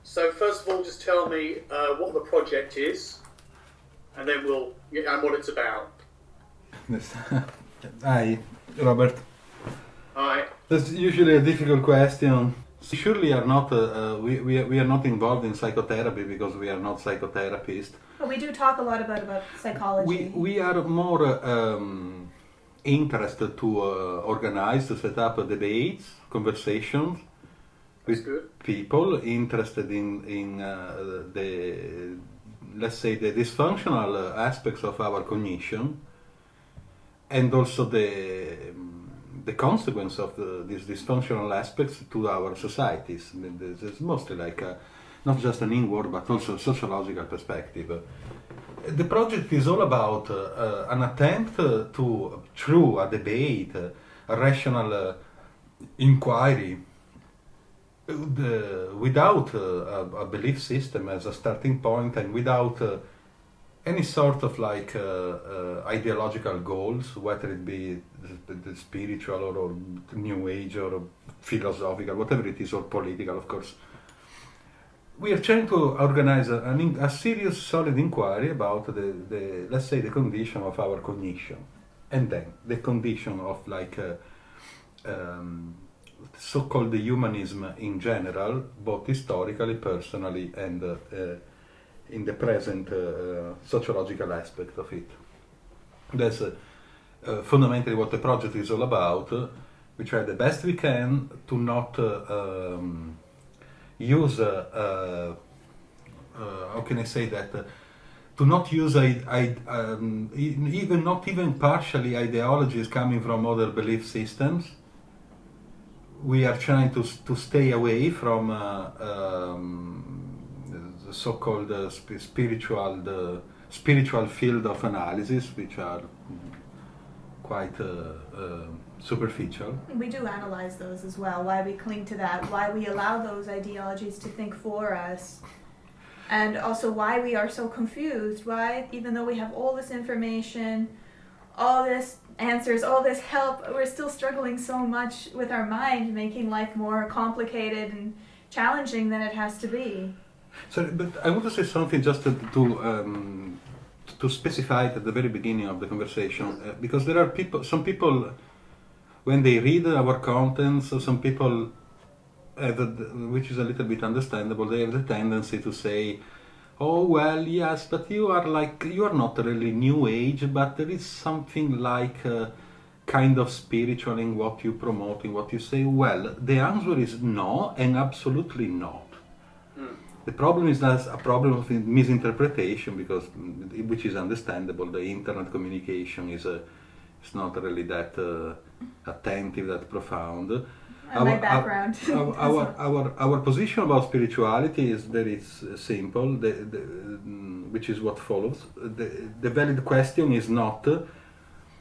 So first of all, just tell me what the project is, and then and what it's about. Yes. Hi, Robert. Hi. That's usually a difficult question. Surely are not we are not involved in psychotherapy because we are not psychotherapists. But we do talk a lot about psychology. We are more interested to organize, to set up debates, conversations with people interested in the, let's say, the dysfunctional aspects of our cognition, and also the consequence of these dysfunctional aspects to our societies. I mean, this is mostly like not just an inward but also a sociological perspective. The project is all about an attempt to, through a debate, a rational inquiry, without a belief system as a starting point and without any sort of like ideological goals, whether it be the spiritual or new age or philosophical, whatever it is, or political, of course. We are trying to organize a serious, solid inquiry about the let's say, the condition of our cognition, and then the condition of like so-called humanism in general, both historically, personally, and in the present sociological aspect of it. That's fundamentally what the project is all about. We try the best we can to not use, how can I say that, to not use even partially ideologies coming from other belief systems. We are trying to stay away from the so-called spiritual field of analysis, which are quite superficial. We do analyze those as well, why we cling to that, why we allow those ideologies to think for us, and also why we are so confused, why, even though we have all this information, all this answers, all this help, we're still struggling so much with our mind, making life more complicated and challenging than it has to be. Sorry, but I want to say something just to specify it at the very beginning of the conversation, because there are some people, when they read our contents, some people, which is a little bit understandable, they have the tendency to say, oh well, yes, but you are not really new age, but there is something like kind of spiritual in what you promote, in what you say. Well, the answer is no, and absolutely not. The problem is that's a problem of misinterpretation, because, which is understandable. The internet communication is not really that attentive, that profound. My background. Our position about spirituality is very simple, which is what follows. The valid question is not,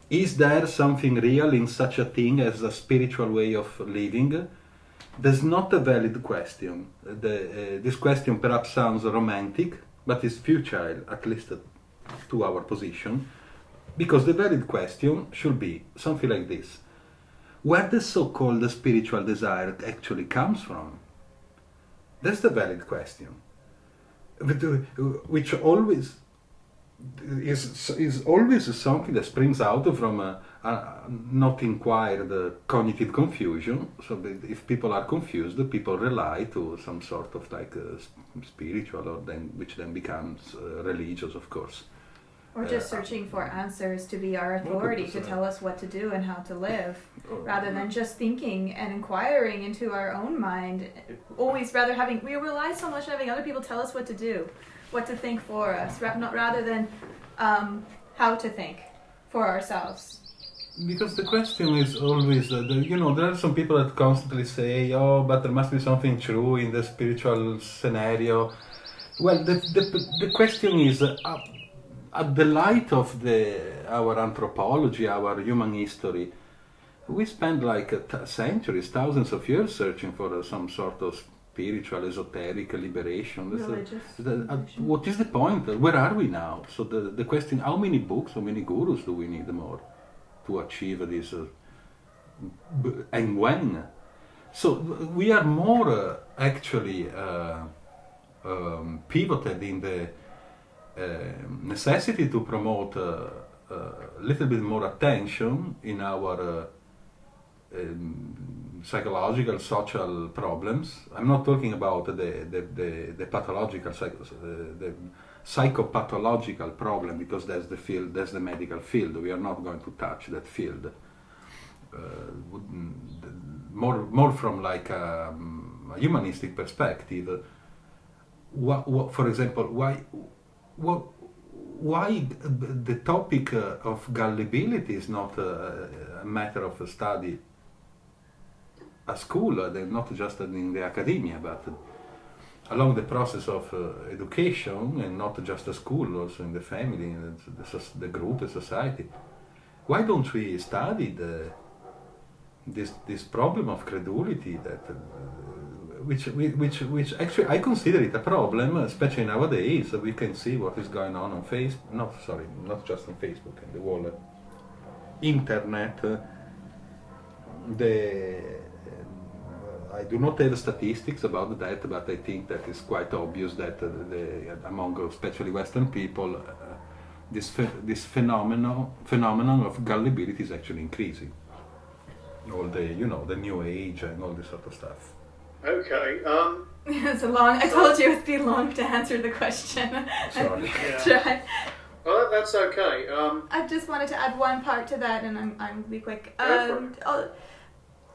is there something real in such a thing as a spiritual way of living? That's not a valid question. This question perhaps sounds romantic, but is futile, at least to our position, because the valid question should be something like this. Where the so-called spiritual desire actually comes from? That's the valid question, which always is always something that springs out from not inquired cognitive confusion. So if people are confused, people rely to some sort of like spiritual, or which then becomes religious, of course. Or just searching for answers to be our authority, to tell us what to do and how to live, rather than just thinking and inquiring into our own mind. Always we rely so much on having other people tell us what to do, what to think for us, rather than how to think for ourselves. Because the question is always, there are some people that constantly say, oh, but there must be something true in the spiritual scenario. Well, the question is, at the light of our anthropology, our human history, we spend like centuries, thousands of years searching for some sort of spiritual, esoteric liberation. What is the point? Where are we now? So the question, how many books, how many gurus do we need more to achieve this? And when? So we are more actually pivoted in the necessity to promote a little bit more attention in our psychological, social problems. I'm not talking about the pathological, the psychopathological problem, because that's the field, that's the medical field. We are not going to touch that field. More from like a humanistic perspective. For example, why the topic of gullibility is not a matter of study at school, not just in the academia, but along the process of education, and not just at school, also in the family, in the group, the society. Why don't we study this problem of credulity that which actually I consider it a problem, especially nowadays. We can see what is going on Facebook. Not just on Facebook and the whole internet. I do not have statistics about that, but I think that it's quite obvious that among especially Western people, this phenomenon of gullibility is actually increasing. All the new age and all this sort of stuff. Okay. It's a long. I told you it'd be long to answer the question. Sorry. Try. Well, that's okay. I just wanted to add one part to that, and I'm be quick. Go for it.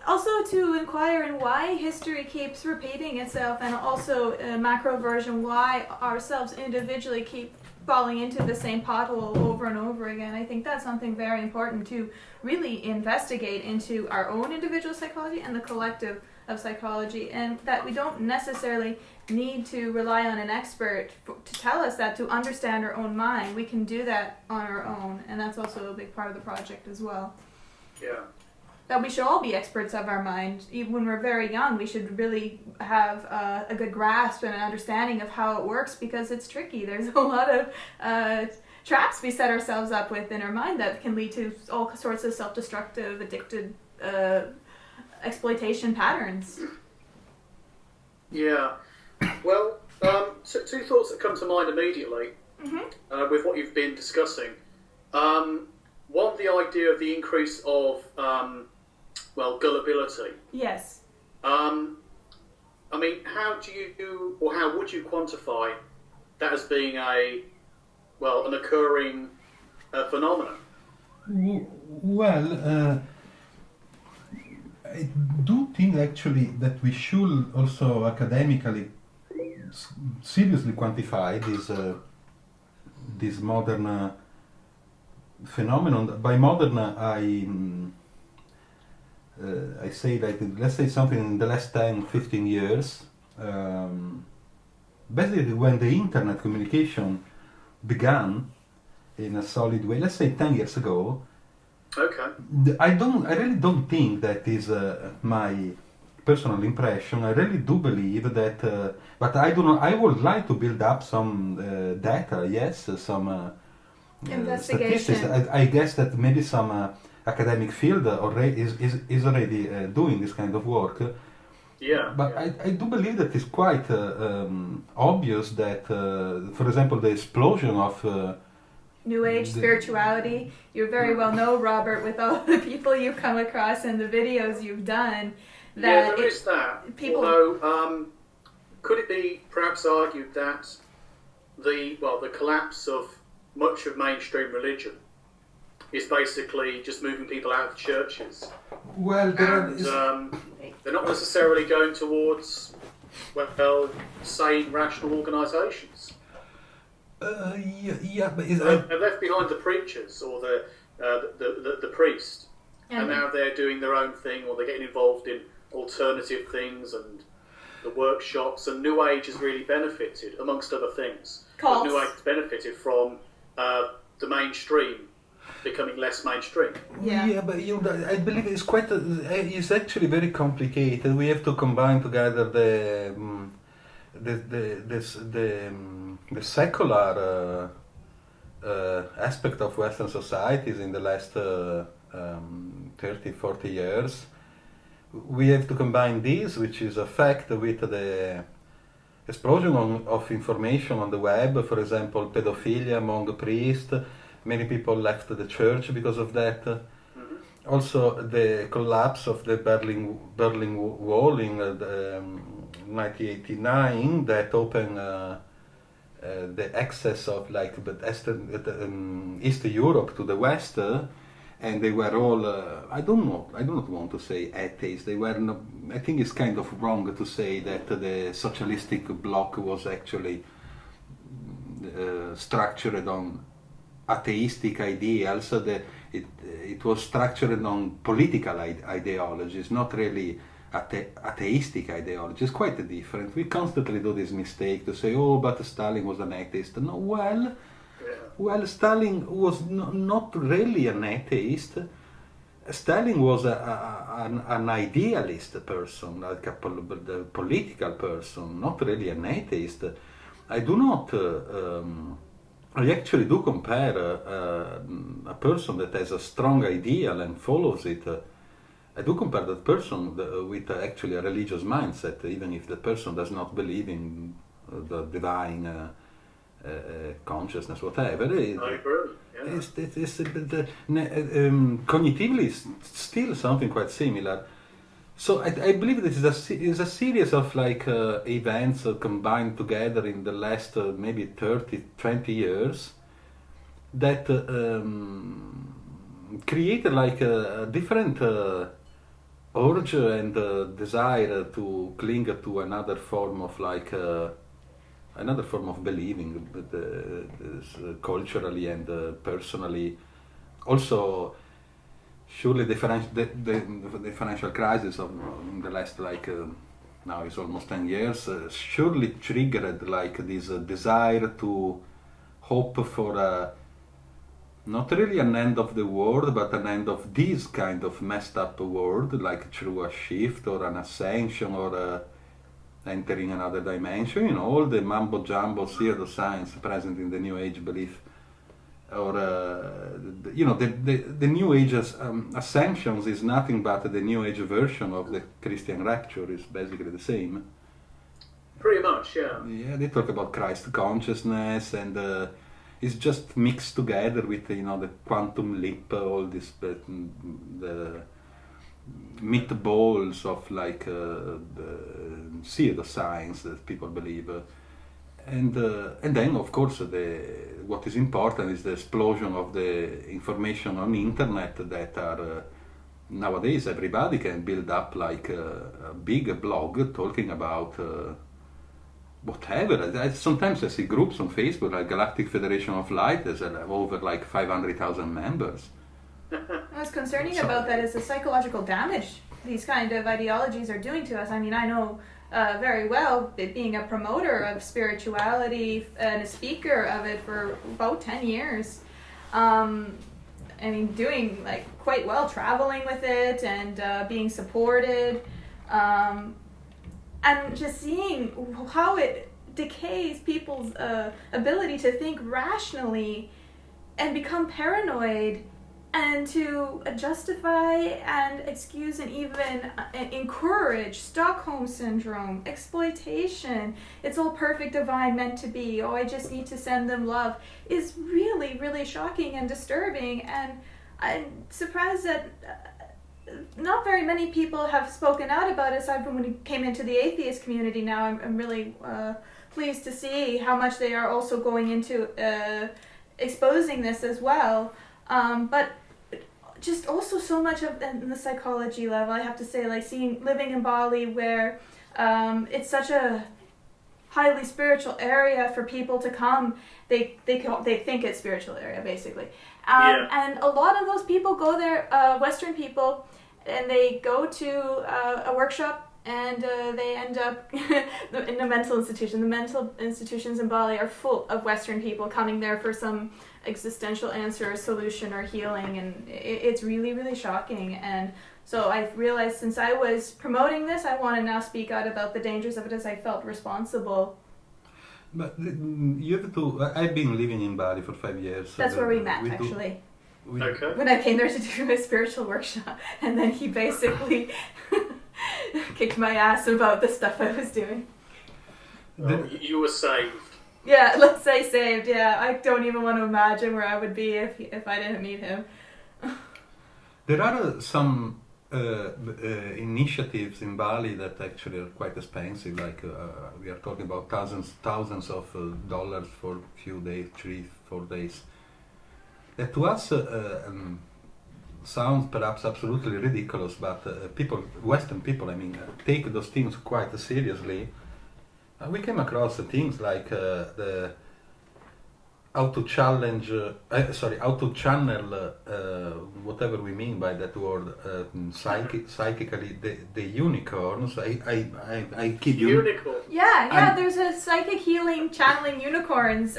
Also to inquire in why history keeps repeating itself, and also a macro version why ourselves individually keep falling into the same pothole over and over again. I think that's something very important to really investigate into our own individual psychology and the collective of psychology, and that we don't necessarily need to rely on an expert to tell us that to understand our own mind. We can do that on our own, and that's also a big part of the project as well. Yeah. That we should all be experts of our mind. Even when we're very young, we should really have a good grasp and an understanding of how it works, because it's tricky. There's a lot of traps we set ourselves up with in our mind that can lead to all sorts of self-destructive, addicted exploitation patterns. Yeah. Well, two thoughts that come to mind immediately with what you've been discussing. One, the idea of the increase of gullibility. Yes. I mean, how would you quantify that as being an occurring phenomenon? Well, I do think actually that we should also academically seriously quantify this modern phenomenon. By modern, I say that, let's say something in the last 10, 15 years, basically when the internet communication began in a solid way, let's say 10 years ago. Okay. I really don't think that is my personal impression. I really do believe that, but I do not. I would like to build up some data. Yes, some investigation. Statistics. I guess that maybe some academic field already is already doing this kind of work. Yeah. But yeah. I do believe that it's quite obvious that, for example, the explosion of New Age spirituality. You very well know, Robert, with all the people you've come across and the videos you've done. That there is that. People, although, could it be perhaps argued that the collapse of much of mainstream religion is basically just moving people out of churches? Well, they're not necessarily going towards sane, rational organisations. Yeah, but they're left behind the preachers or the priest, and now they're doing their own thing, or they're getting involved in alternative things and the workshops. And New Age has really benefited, amongst other things. But New Age has benefited from the mainstream becoming less mainstream. Yeah, but I believe it's quite. It's actually very complicated. We have to combine together the secular aspect of Western societies in the last 30, 40 years. We have to combine this, which is a fact, with the explosion of information on the web. For example, pedophilia among priests. Many people left the church because of that. Also, the collapse of the Berlin Wall in 1989 that opened the access of East Europe to the West, and they were all I do not want to say atheists. They were not, I think it's kind of wrong to say that the socialistic bloc was actually structured on atheistic ideals. So it was structured on political ideologies, not really atheistic ideologies. Quite different. We constantly do this mistake to say, oh, but Stalin was an atheist. No, well, Stalin was not really an atheist. Stalin was an idealist person, like a political person, not really an atheist. I do not. I actually do compare a person that has a strong ideal and follows it. I do compare that person with actually a religious mindset, even if the person does not believe in the divine consciousness, whatever. I agree. Yeah. Cognitively, it's still something quite similar. So I believe this is a series of events combined together in the last maybe 20 years that created a different urge and desire to cling to another form of believing, culturally and personally. Also, surely the financial crisis of the last now it's almost 10 years surely triggered this desire to hope for not really an end of the world, but an end of this kind of messed up world, through a shift or an ascension or entering another dimension. All the mambo jumbo pseudoscience present in the New Age belief. Or the New Age ascensions is nothing but the New Age version of the Christian rapture. Is basically the same. Pretty much, yeah. Yeah, they talk about Christ consciousness, and it's just mixed together with the quantum leap, all this the meatballs of the pseudoscience that people believe. And then, of course, what is important is the explosion of the information on the internet that are nowadays everybody can build up a big blog talking about whatever. Sometimes I see groups on Facebook like Galactic Federation of Light that have over 500,000 members. What's concerning about that is the psychological damage these kind of ideologies are doing to us. I mean, I know very well, being a promoter of spirituality and a speaker of it for about 10 years. Doing quite well, traveling with it and being supported, and just seeing how it decays people's ability to think rationally and become paranoid, and to justify and excuse and even encourage Stockholm Syndrome, exploitation, it's all perfect, divine, meant to be, oh, I just need to send them love, is really, really shocking and disturbing. And I'm surprised that not very many people have spoken out about it, aside from when he came into the atheist community. Now I'm really pleased to see how much they are also going into exposing this as well. But just also so much of the psychology level, I have to say, living in Bali, where it's such a highly spiritual area for people to come. They think it's spiritual area, basically. And a lot of those people go there, Western people, and they go to a workshop, and they end up in a mental institution. The mental institutions in Bali are full of Western people coming there for some existential answer or solution or healing, and it's really, really shocking. And so I've realized, since I was promoting this, I want to now speak out about the dangers of it, as I felt responsible. But you have to. I've been living in Bali for 5 years. That's where we met, actually. Okay. When I came there to do a spiritual workshop, and then he basically kicked my ass about the stuff I was doing. You were saved. Yeah, let's say saved. Yeah, I don't even want to imagine where I would be if I didn't meet him. There are some initiatives in Bali that actually are quite expensive. Like we are talking about thousands of dollars for a few days, 3-4 days. That to us sounds perhaps absolutely ridiculous, but Western people, I mean, take those things quite seriously. We came across things like how to channel whatever we mean by that word, psychically the unicorns. I kid you. Unicorn. Yeah. There's a psychic healing channeling unicorns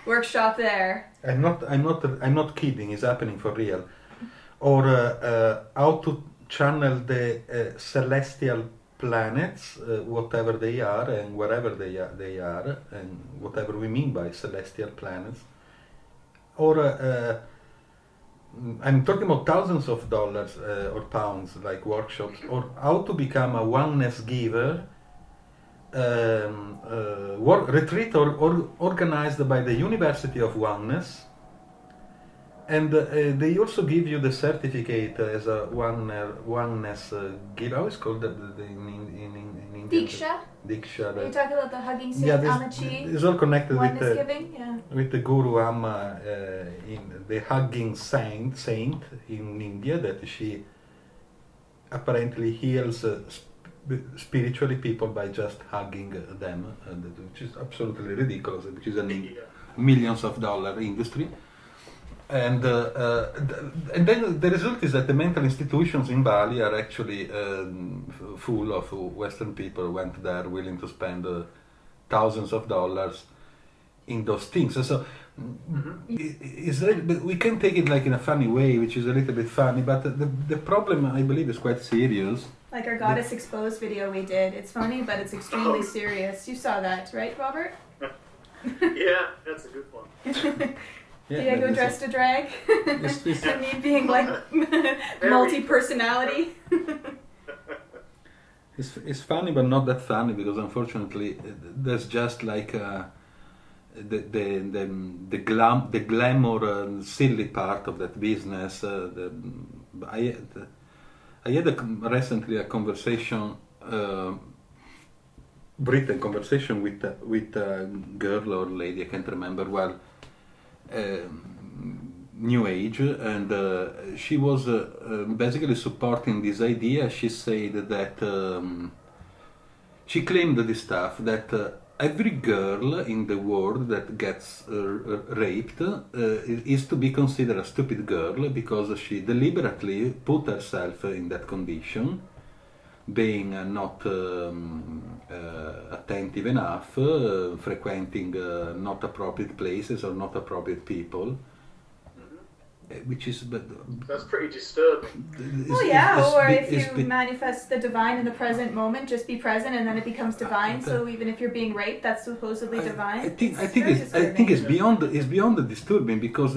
workshop there. I'm not kidding. It's happening for real. Or how to channel the celestial planets, whatever they are and wherever they are, and whatever we mean by celestial planets. Or I'm talking about thousands of dollars or pounds, like workshops, or how to become a oneness giver. Retreat organized by the University of Oneness, and they also give you the certificate as a oneness giver. How is called in Indian? Diksha. Diksha. Are you talking about the hugging saint, Amachi? It's all connected Oneness giving, with the Guru Amma, in the hugging saint in India, that she apparently heals spiritually people by just hugging them, which is absolutely ridiculous, which is a millions of dollar industry. And then the result is that the mental institutions in Bali are actually full of Western people who went there willing to spend thousands of dollars in those things. So we can take it like in a funny way, which is a little bit funny, but the problem, I believe, is quite serious. Like our Goddess Exposed video we did. It's funny, but it's extremely serious. You saw that, right, Robert? Yeah, that's a good one. Diego dressed a drag? And me being like multi-personality? It's funny, but not that funny, because unfortunately there's just like the glamour silly part of that business. I had recently a conversation, written conversation with a girl or lady, I can't remember well, New Age, and she was basically supporting this idea. She said that she claimed this stuff, that every girl in the world that gets raped is to be considered a stupid girl because she deliberately put herself in that condition, being not attentive enough, frequenting not appropriate places or not appropriate people. Which is, but that's pretty disturbing. If you manifest the divine in the present moment, just be present, and then it becomes divine. So even if you're being raped, that's supposedly divine. I think it's beyond the disturbing, because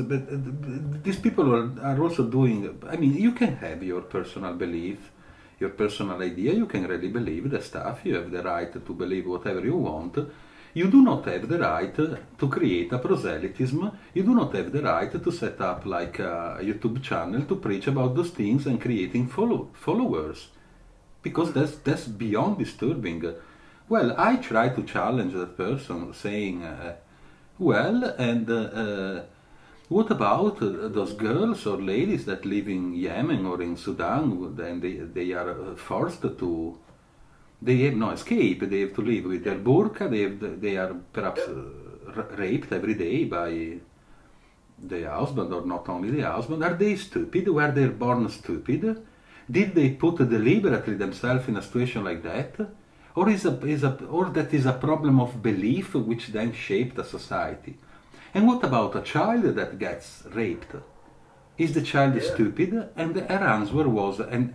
these people are also doing. I mean, you can have your personal belief, your personal idea. You can really believe the stuff. You have the right to believe whatever you want. You do not have the right to create a proselytism. You do not have the right to set up like a YouTube channel to preach about those things and creating followers, because that's beyond disturbing. Well, I try to challenge that person, saying, what about those girls or ladies that live in Yemen or in Sudan, and they are forced to. They have no escape. They have to live with their burqa. They are perhaps raped every day by the husband, or not only the husband. Are they stupid? Were they born stupid? Did they put deliberately themselves in a situation like that, or that is a problem of belief which then shaped a society? And what about a child that gets raped? Is the child stupid? And her answer was, and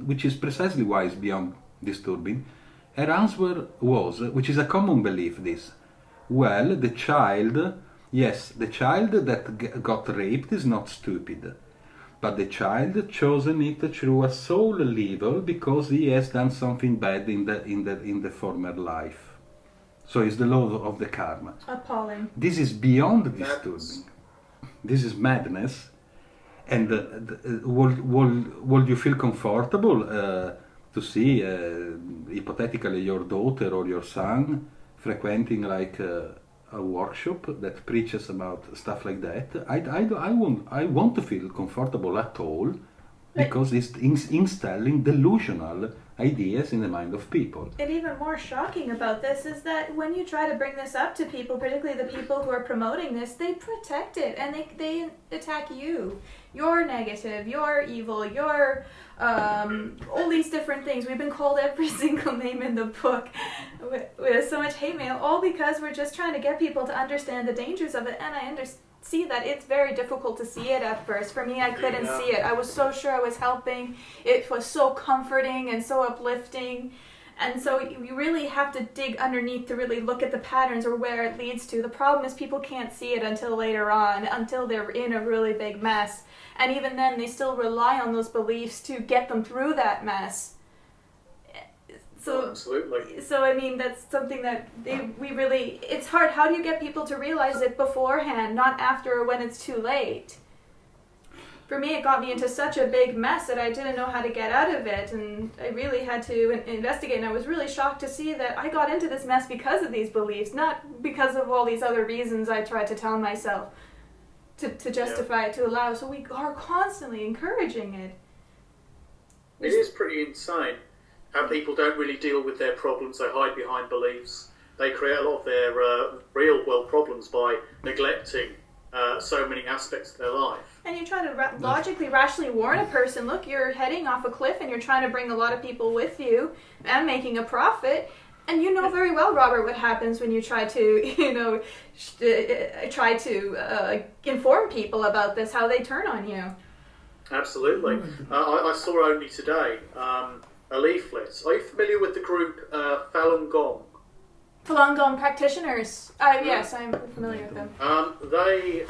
which is precisely why it's beyond disturbing, her answer was, which is a common belief, this: well, the child that got raped is not stupid, but the child chosen it through a soul level because he has done something bad in the former life. So it's the law of the karma. Appalling. This is beyond disturbing. This is madness. And would you feel comfortable to see, hypothetically, your daughter or your son frequenting like a workshop that preaches about stuff like that? I want to feel comfortable at all, because it's installing delusional ideas in the mind of people. And even more shocking about this is that when you try to bring this up to people, particularly the people who are promoting this, they protect it and they attack you. You're negative, you're evil, you're all these different things. We've been called every single name in the book with so much hate mail, all because we're just trying to get people to understand the dangers of it. And I see that it's very difficult to see it at first. For me, I couldn't see it. I was so sure I was helping. It was so comforting and so uplifting. And so you really have to dig underneath to really look at the patterns or where it leads to. The problem is people can't see it until later on, until they're in a really big mess. And even then, they still rely on those beliefs to get them through that mess. So, absolutely. So I mean, that's something that it's hard. How do you get people to realize it beforehand, not after when it's too late? For me, it got me into such a big mess that I didn't know how to get out of it, and I really had to investigate, and I was really shocked to see that I got into this mess because of these beliefs, not because of all these other reasons I tried to tell myself to justify it, to allow. So we are constantly encouraging it. It is pretty insane how people don't really deal with their problems. They hide behind beliefs. They create a lot of their real world problems by neglecting so many aspects of their life. And you try to logically, rationally warn a person, look, you're heading off a cliff and you're trying to bring a lot of people with you and making a profit. And you know very well, Robert, what happens when you try to, inform people about this, how they turn on you. Absolutely. I saw only today a leaflet. Are you familiar with the group Falun Gong? Falun Gong practitioners. Yes, I'm familiar with them. They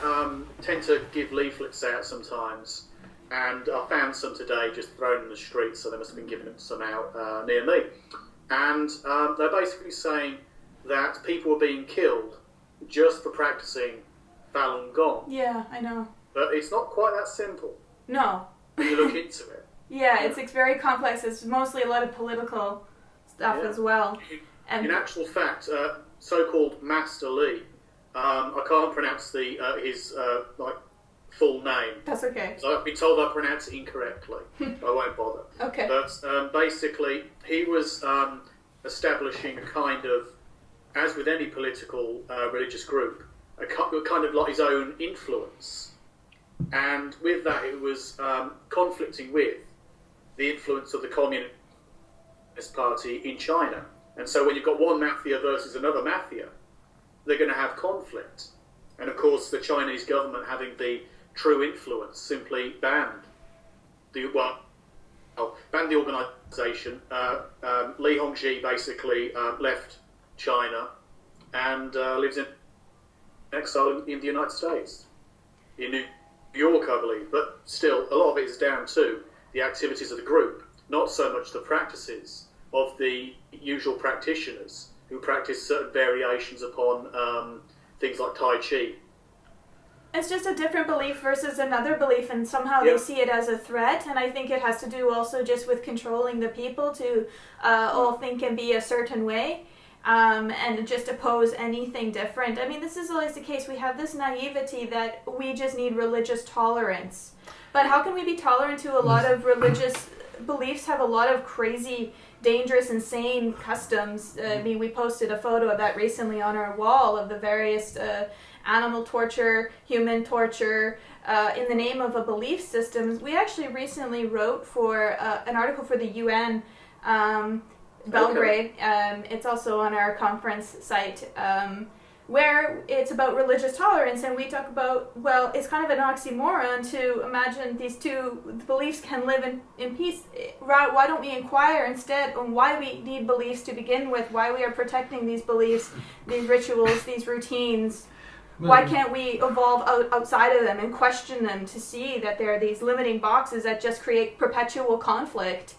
tend to give leaflets out sometimes, and I found some today just thrown in the street, so they must have been giving some out near me. And they're basically saying that people are being killed just for practicing Falun Gong. Yeah, I know. But it's not quite that simple. No. When you look into it. Yeah, it's very complex. It's mostly a lot of political stuff as well. In actual fact, so-called Master Lee, I can't pronounce his full name. That's okay. So I've been told I pronounce it incorrectly. I won't bother. Okay. But basically, he was establishing a kind of, as with any political religious group, a kind of like his own influence. And with that, it was conflicting with the influence of the Communist Party in China. And so when you've got one mafia versus another mafia, they're going to have conflict. And of course, the Chinese government, having the true influence, simply banned the organisation. Li Hongzhi basically left China and lives in exile in the United States, in New York, I believe. But still, a lot of it is down to the activities of the group, not so much the practices of the usual practitioners who practice certain variations upon things like Tai Chi. It's just a different belief versus another belief, and somehow they see it as a threat, and I think it has to do also just with controlling the people to all think and be a certain way, and just oppose anything different. I mean, this is always the case. We have this naivety that we just need religious tolerance. But how can we be tolerant to a lot of religious beliefs have a lot of crazy, dangerous, insane customs? I mean, we posted a photo of that recently on our wall of the various animal torture, human torture, in the name of a belief system. We actually recently wrote for an article for the UN, Belgrade. It's also on our conference site, where it's about religious tolerance, and we talk about, well, it's kind of an oxymoron to imagine these two beliefs can live in peace. Why don't we inquire instead on why we need beliefs to begin with, why we are protecting these beliefs, these rituals, these routines? Why can't we evolve outside of them and question them to see that there are these limiting boxes that just create perpetual conflict?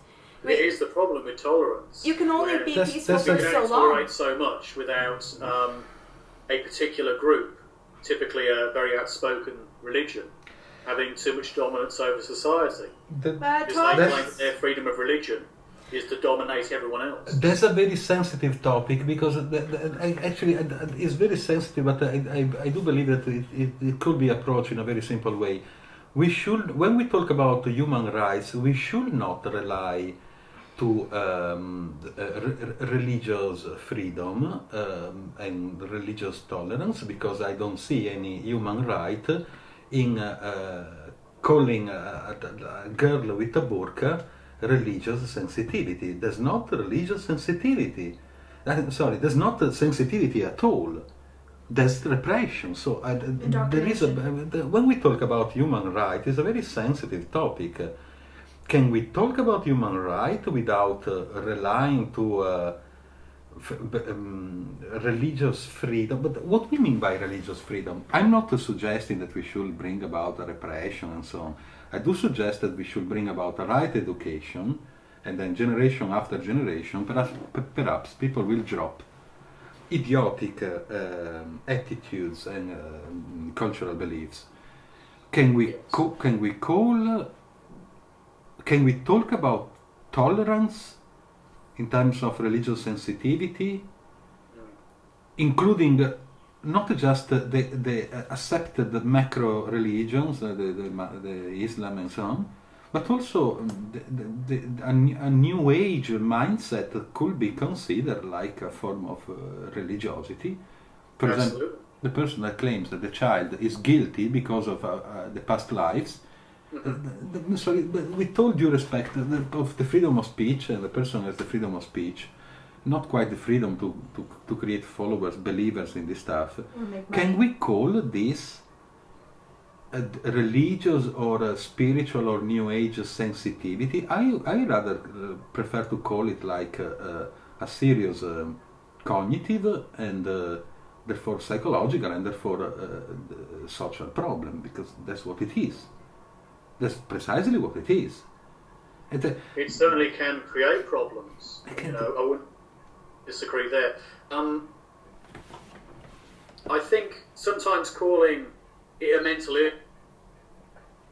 Here's the problem with tolerance. You can only be peaceful you for can so only long. tolerate so much without a particular group, typically a very outspoken religion, having too much dominance over society. Because they claim that their freedom of religion is to dominate everyone else. That's a very sensitive topic, because actually it's very sensitive, but I do believe that it could be approached in a very simple way. We should, when we talk about human rights, we should not rely to religious freedom and religious tolerance, because I don't see any human right in calling a girl with a burqa religious sensitivity. There's not religious sensitivity. Sorry, there's not sensitivity at all. There's repression. So there is when we talk about human rights, it's a very sensitive topic. Can we talk about human rights without relying to religious freedom? But what we mean by religious freedom? I'm not suggesting that we should bring about a repression and so on. I do suggest that we should bring about a right education, and then generation after generation, perhaps people will drop idiotic attitudes and cultural beliefs. Can we talk about tolerance in terms of religious sensitivity, including not just the accepted macro religions, the Islam and so on, but also a new age mindset could be considered like a form of religiosity. For example, the person that claims that the child is guilty because of the past lives, sorry, but with all due respect of the freedom of speech, and the person has the freedom of speech, not quite the freedom to create followers, believers in this stuff. Can we call this a religious or a spiritual or new age sensitivity? I rather prefer to call it like a serious cognitive and therefore psychological and therefore social problem, because that's what it is. That's precisely what it is. It certainly can create problems. I wouldn't disagree there. I think sometimes calling it a mental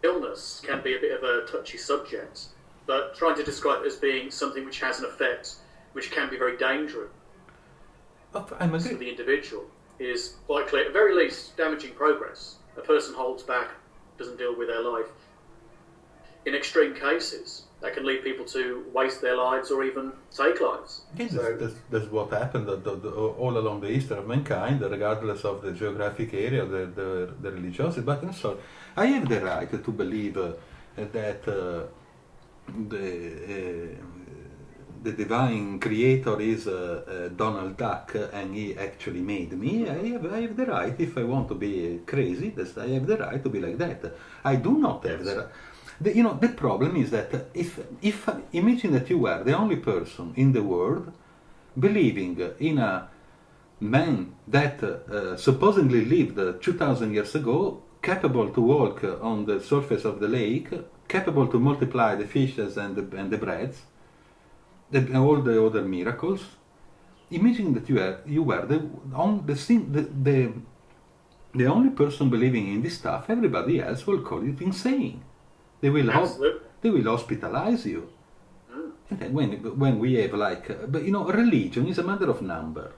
illness can be a bit of a touchy subject, but trying to describe it as being something which has an effect which can be very dangerous for the individual is quite clear. At the very least, damaging progress. A person holds back, doesn't deal with their life. In extreme cases, that can lead people to waste their lives or even take lives. Yes, that's what happened all along the history of mankind, regardless of the geographic area, the religiosity. But I'm sorry, I have the right to believe that the divine creator is Donald Duck and he actually made me. I have the right, if I want to be crazy, I have the right to be like that. I do not have the right. The problem is that if imagine that you were the only person in the world believing in a man that supposedly lived 2,000 years ago, capable to walk on the surface of the lake, capable to multiply the fishes and the breads, all the other miracles. Imagine that you were the only person believing in this stuff. Everybody else will call it insane. They will hospitalize you. And then when we have but religion is a matter of number.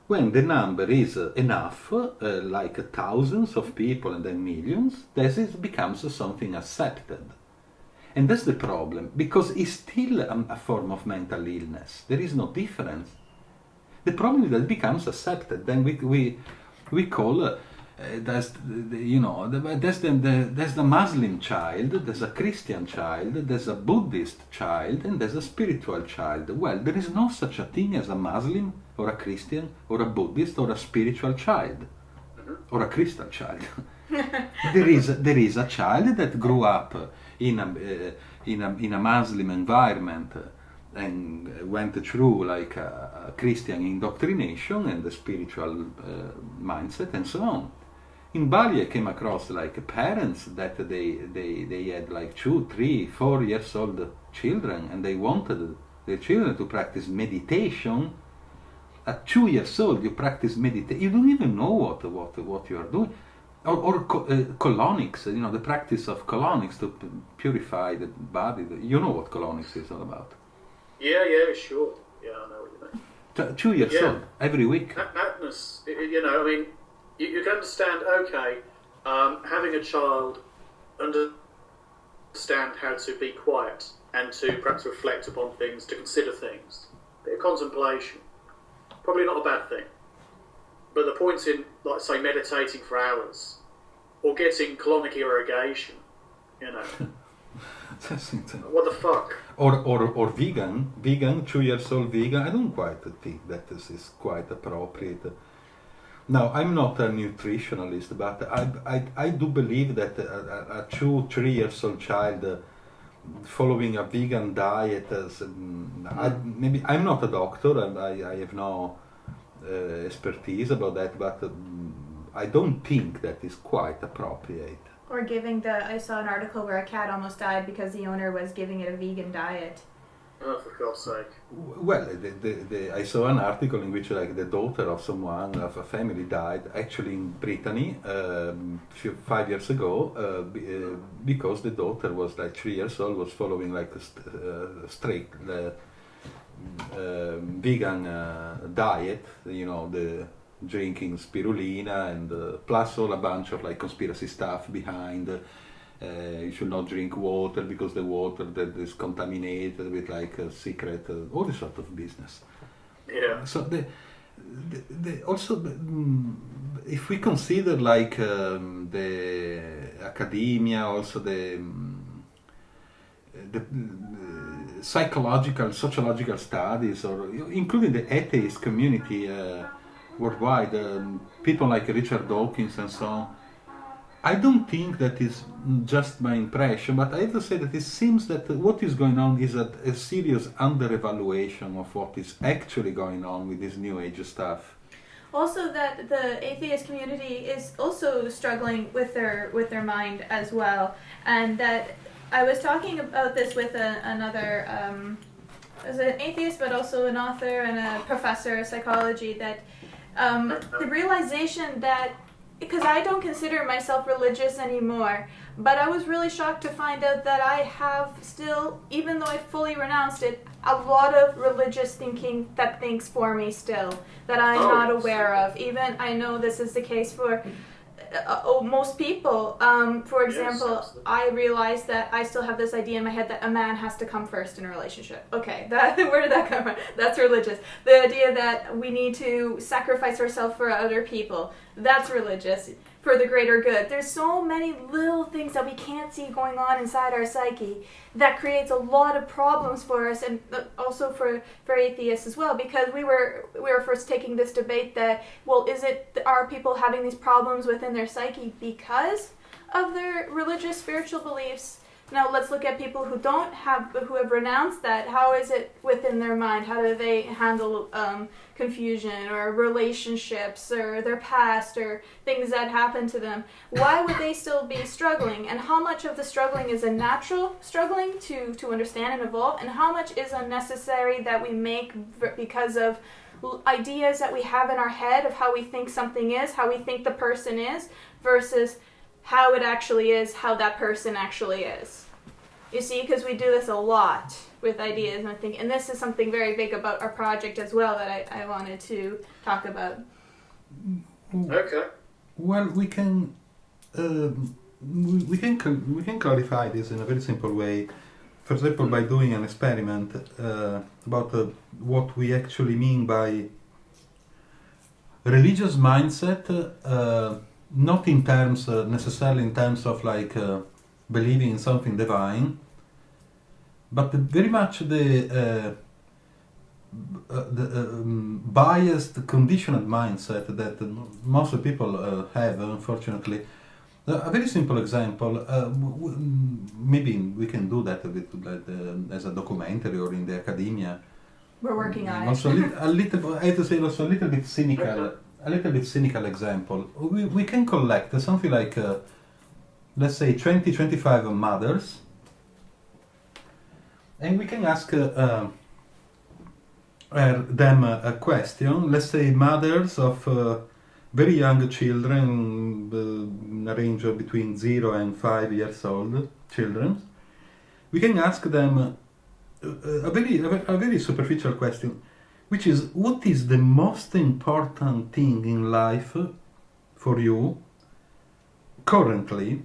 When the number is enough, like thousands of people and then millions, this becomes something accepted. And that's the problem, because it's still a form of mental illness. There is no difference. The problem is that it becomes accepted. Then we call there's the Muslim child, there's a Christian child, there's a Buddhist child, and there's a spiritual child. Well, there is no such a thing as a Muslim or a Christian or a Buddhist or a spiritual child or a Christian child. there is a child that grew up in a Muslim environment and went through like a Christian indoctrination and the spiritual mindset and so on. in Bali I came across like parents that they had like 2, 3, 4 years old children, and they wanted their children to practice meditation. At 2 years old, you practice meditation. You don't even know what you are doing. Or colonics, the practice of colonics to purify the body. You know what colonics is all about. Yeah, sure. Yeah, I know what you mean. 2 years old, every week. Madness, I mean, you can understand, okay, having a child understand how to be quiet and to perhaps reflect upon things, to consider things. A bit of contemplation. Probably not a bad thing. But the point's in, like, say, meditating for hours or getting colonic irrigation, What the fuck? Or vegan, 2 years old vegan. I don't quite think that this is quite appropriate. Now, I'm not a nutritionalist, but I do believe that a 2, 3 years old child following a vegan diet, maybe I'm not a doctor and I have no expertise about that, but I don't think that is quite appropriate. Or I saw an article where a cat almost died because the owner was giving it a vegan diet. Oh, for God's sake. Well, I saw an article in which like the daughter of a family died, actually in Brittany, 5 years ago, because the daughter was like 3 years old, was following like a strict vegan diet, the drinking spirulina and plus all a bunch of like conspiracy stuff behind. You should not drink water because the water that is contaminated with like a secret, all this sort of business. Yeah. So if we consider like the academia, also the psychological, sociological studies, or including the atheist community worldwide, people like Richard Dawkins and so on, I don't think that is just my impression, but I have to say that it seems that what is going on is a serious under-evaluation of what is actually going on with this New Age stuff. Also, that the atheist community is also struggling with their mind as well, and that I was talking about this with another, as an atheist, but also an author and a professor of psychology, that the realization that, because I don't consider myself religious anymore, but I was really shocked to find out that I have still, even though I fully renounced it, a lot of religious thinking that thinks for me still, that I'm not aware of. Even I know this is the case for most people. For example, yes, I realized that I still have this idea in my head that a man has to come first in a relationship. Okay, where did that come from? That's religious. The idea that we need to sacrifice ourselves for other people, that's religious, for the greater good. There's so many little things that we can't see going on inside our psyche that creates a lot of problems for us, and also for atheists as well, because we were first taking this debate that, well, are people having these problems within their psyche because of their religious spiritual beliefs? Now let's look at people who have renounced that. How is it within their mind? How do they handle confusion or relationships or their past or things that happen to them? Why would they still be struggling? And how much of the struggling is a natural struggling to understand and evolve? And how much is unnecessary that we make because of ideas that we have in our head of how we think something is, how we think the person is, versus how it actually is, how that person actually is. You see, because we do this a lot with ideas, and this is something very big about our project as well that I wanted to talk about. Okay. Well, we can clarify this in a very simple way. For example, by doing an experiment about what we actually mean by religious mindset. Not in terms, necessarily in terms of like believing in something divine, but very much the biased, conditioned mindset that most people have, unfortunately. A very simple example, maybe we can do that as a documentary or in the academia. We're working on also it. I have to say, also a little bit cynical. a little bit cynical example. We can collect something like, let's say, 20-25 mothers, and we can ask them a question. Let's say mothers of very young children, in a range of between 0 and 5 years old children. We can ask them a very superficial question, which is, what is the most important thing in life for you currently,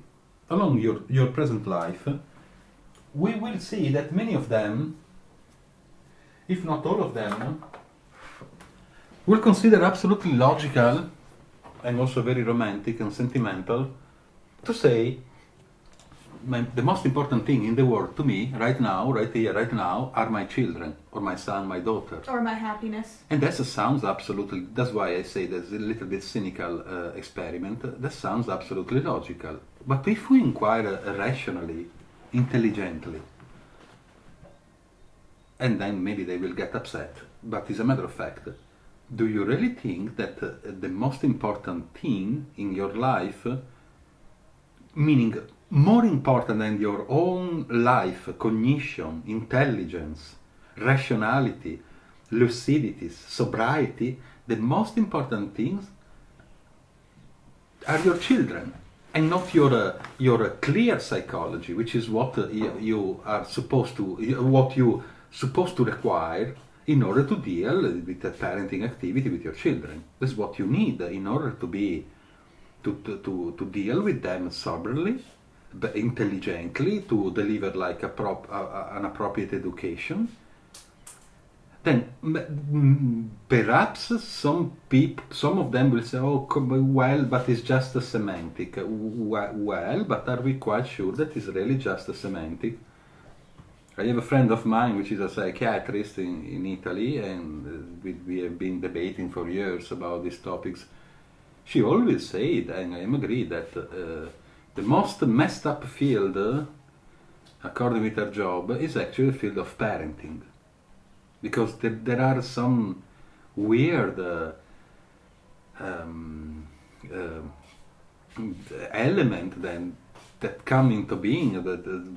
along your present life? We will see that many of them, if not all of them, will consider absolutely logical and also very romantic and sentimental to say, the most important thing in the world to me right now, right here, right now, are my children, or my son, my daughter. Or my happiness. And that sounds absolutely, that's why I say that's a little bit cynical experiment. That sounds absolutely logical. But if we inquire rationally, intelligently, and then maybe they will get upset, but as a matter of fact, do you really think that the most important thing in your life, meaning more important than your own life, cognition, intelligence, rationality, lucidity, sobriety, the most important things are your children, and not your clear psychology, which is what you are supposed to, what you supposed to require in order to deal with the parenting activity with your children. This is what you need in order to be to deal with them soberly, intelligently, to deliver like an appropriate education. Then perhaps some of them will say, oh, well, but it's just a semantic. Well, but are we quite sure that it's really just a semantic? I have a friend of mine which is a psychiatrist in Italy, and we have been debating for years about these topics. She always said, and I agree, that the most messed up field, according with her job, is actually the field of parenting. Because there are some weird element then that come into being,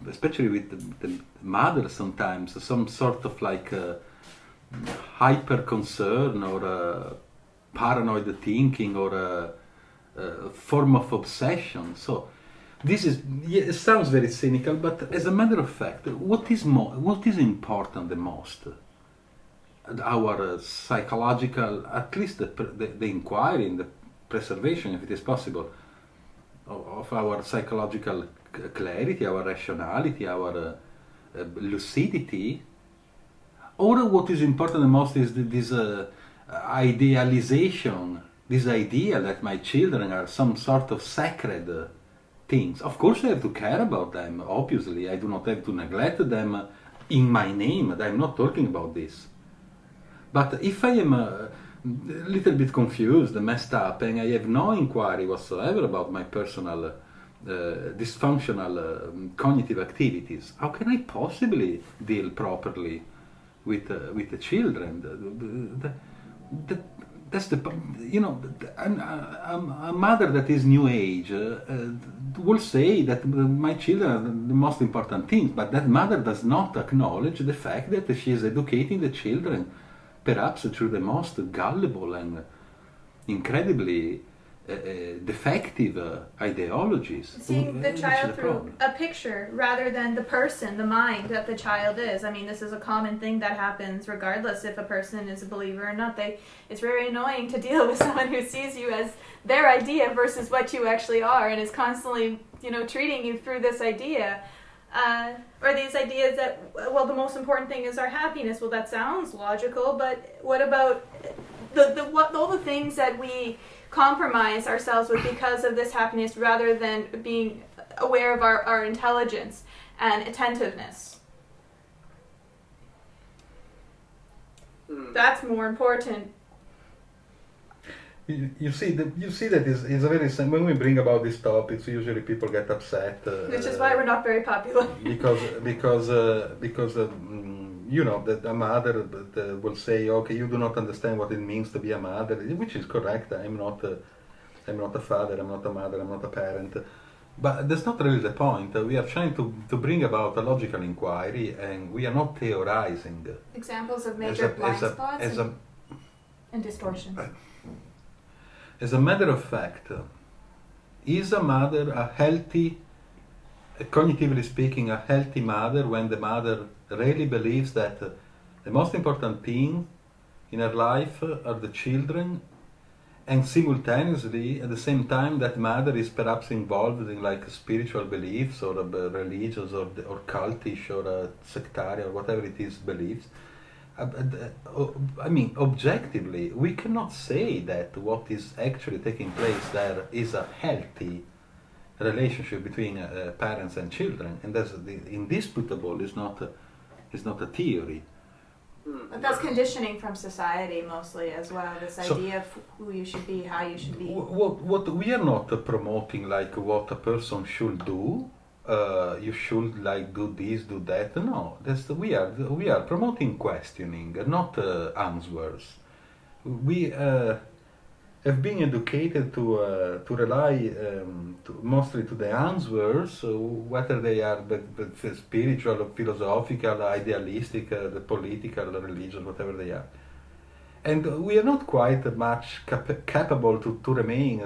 especially with the mother sometimes, some sort of like hyper concern or paranoid thinking or a form of obsession. So this is, it sounds very cynical, but as a matter of fact, what is important the most? Our psychological, at least the inquiry and the preservation, if it is possible, of our psychological clarity, our rationality, our lucidity, or what is important the most is this idealization, this idea that my children are some sort of sacred things. Of course I have to care about them, obviously. I do not have to neglect them in my name. I'm not talking about this. But if I am a little bit confused, messed up, and I have no inquiry whatsoever about my personal dysfunctional cognitive activities, how can I possibly deal properly with the children? That's the, you know, a mother that is new age will say that my children are the most important thing, but that mother does not acknowledge the fact that she is educating the children perhaps through the most gullible and incredibly defective ideologies. Seeing the child through a picture rather than the person, the mind that the child is. I mean, this is a common thing that happens regardless if a person is a believer or not. It's very annoying to deal with someone who sees you as their idea versus what you actually are, and is constantly, treating you through this idea. Or these ideas that, well, the most important thing is our happiness. Well, that sounds logical, but what about all the things that we compromise ourselves with because of this happiness rather than being aware of our intelligence and attentiveness? That's more important. You see that is a very, when we bring about these topics, usually people get upset. Which is why we're not very popular. because that a mother will say, okay, you do not understand what it means to be a mother, which is correct. I'm not a father, I'm not a mother, I'm not a parent. But that's not really the point. We are trying to bring about a logical inquiry, and we are not theorizing. Examples of major blind spots and distortions. As a matter of fact, is a mother a healthy, cognitively speaking, a healthy mother when the mother really believes that the most important thing in her life are the children, and simultaneously, at the same time, that mother is perhaps involved in like spiritual beliefs or religious or cultish or sectarian or whatever it is beliefs? I mean, objectively, we cannot say that what is actually taking place there is a healthy relationship between parents and children, and that's indisputable. Is not a theory. But that's conditioning from society mostly as well. This idea of who you should be, how you should be. What we are not promoting like what a person should do. You should like do this, do that. No, we are promoting questioning, not answers. We have been educated to rely mostly to the answers, whether they are spiritual, or philosophical, idealistic, the political, religious, whatever they are. And we are not quite much capable to remain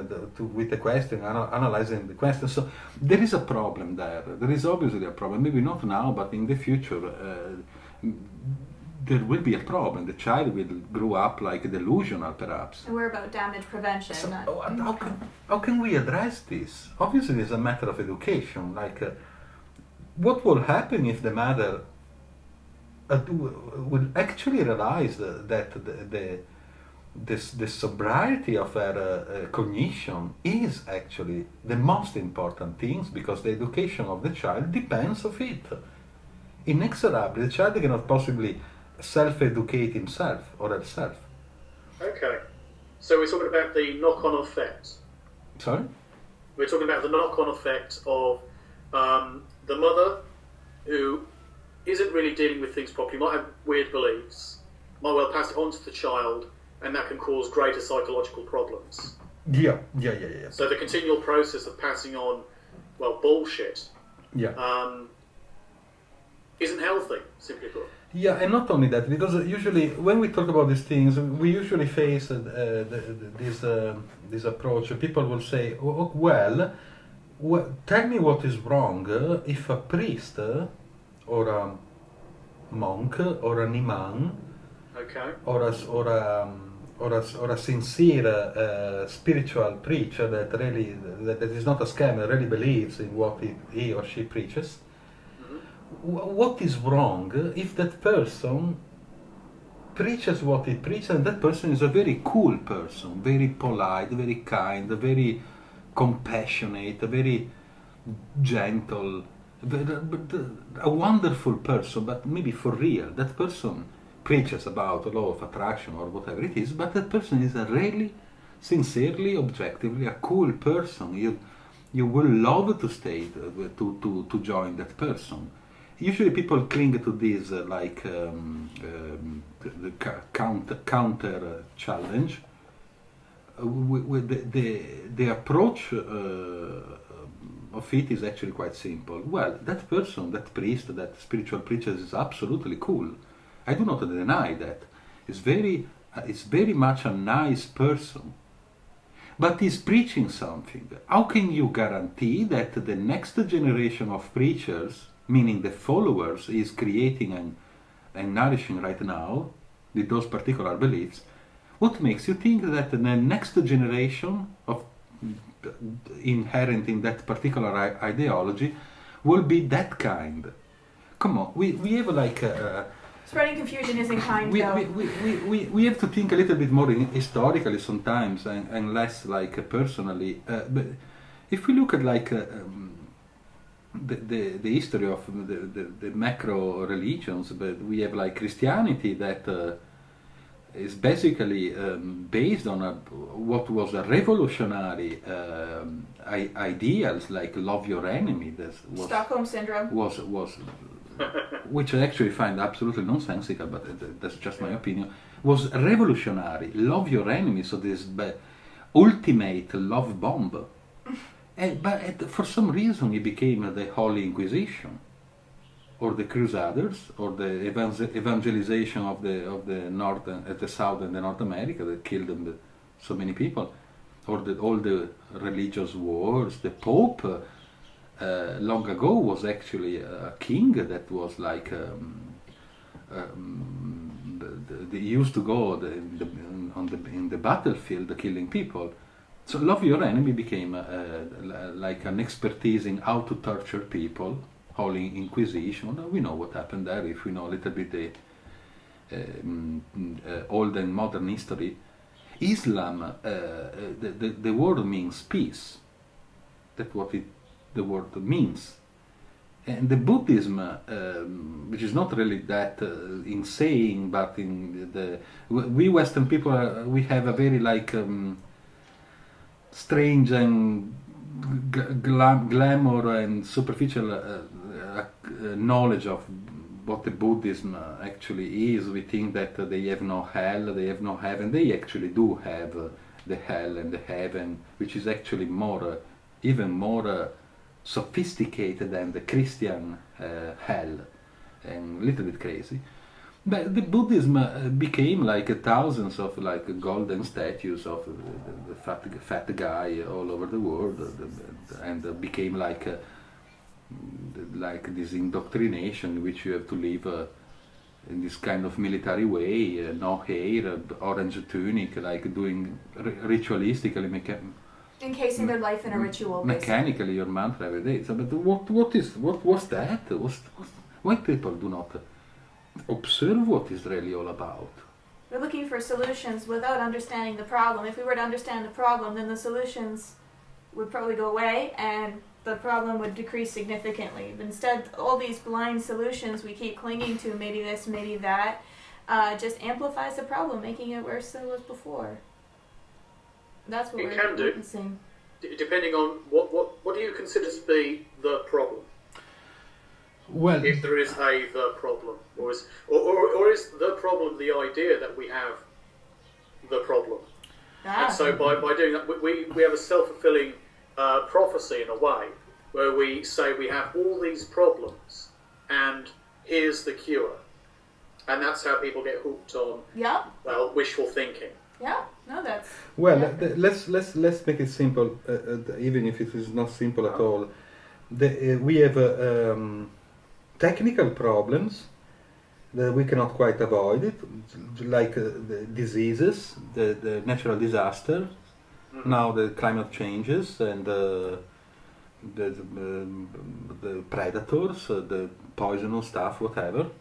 with the question, analyzing the question. So there is a problem there. There is obviously a problem. Maybe not now, but in the future, there will be a problem. The child will grow up like delusional, perhaps. And we're about damage prevention. So, how can we address this? Obviously, it's a matter of education. Like, what will happen if the mother will actually realize that the sobriety of her cognition is actually the most important things, because the education of the child depends on it. Inexorably, the child cannot possibly self-educate himself or herself. Okay. So we're talking about the knock-on effect. Sorry? We're talking about the knock-on effect of the mother who isn't really dealing with things properly, might have weird beliefs, might well pass it on to the child, and that can cause greater psychological problems. Yeah. So the continual process of passing on, well, bullshit, isn't healthy, simply put. Yeah, and not only that, because usually when we talk about these things, we usually face this approach. People will say, well, tell me what is wrong if a priest or a monk or an imam, okay, or a sincere spiritual preacher that is not a scammer, really believes in what he or she preaches. What is wrong if that person preaches what he preaches, and that person is a very cool person, very polite, very kind, very compassionate, very gentle, a wonderful person, but maybe for real. That person preaches about the law of attraction or whatever it is, but that person is a really, sincerely, objectively a cool person. You will love to stay to join that person. Usually people cling to this the counter challenge. The approach of it is actually quite simple. Well, that person, that priest, that spiritual preacher is absolutely cool. I do not deny that. It's very much a nice person. But he's preaching something. How can you guarantee that the next generation of preachers, meaning the followers is creating and nourishing right now with those particular beliefs, what makes you think that the next generation of inherent in that particular ideology will be that kind? Come on, we have like spreading confusion isn't kind. We have to think a little bit more historically sometimes and less like personally. But if we look at like the history of the macro religions, but we have like Christianity that is basically based on what was a revolutionary ideals, like love your enemy. Stockholm syndrome was which I actually find absolutely nonsensical, but that's just my opinion, was revolutionary. Love your enemy, so this ultimate love bomb. But for some reason it became the Holy Inquisition, or the Crusaders, or the evangelization of the North, the South and the North America that killed them, so many people, or all the religious wars. The Pope long ago was actually a king that was like they used to go in the battlefield killing people. So love your enemy became like an expertise in how to torture people. Holy Inquisition. We know what happened there if we know a little bit the old and modern history. Islam, the word means peace. That's what the word means. And the Buddhism, which is not really that insane, but we Western people we have a very like strange and glamour and superficial knowledge of what the Buddhism actually is. We think that they have no hell, they have no heaven. They actually do have the hell and the heaven, which is actually even more sophisticated than the Christian hell, and a little bit crazy. But the Buddhism became like thousands of like golden statues of the fat guy all over the world, and became like this indoctrination in which you have to live in this kind of military way, no hair, orange tunic, like doing ritualistically, encasing their life in a ritual, mechanically your mantra every day. So, but what was that? Why people do not observe what is really all about? We're looking for solutions without understanding the problem. If we were to understand the problem, then the solutions would probably go away and the problem would decrease significantly. But instead, all these blind solutions we keep clinging to, maybe this, maybe that, just amplifies the problem, making it worse than it was before. That's what we're witnessing. Depending on what do you consider to be the problem? Well, if there is the problem, or is the problem the idea that we have the problem? And so by doing that, we have a self-fulfilling prophecy in a way, where we say we have all these problems, and here's the cure, and that's how people get hooked on. Yeah. Well, wishful thinking. Yeah. No, that's. Well, let's make it simple, even if it is not simple at all. We have technical problems that we cannot quite avoid it, like the diseases, the natural disaster. Mm-hmm. Now the climate changes and the predators, the poisonous stuff, whatever.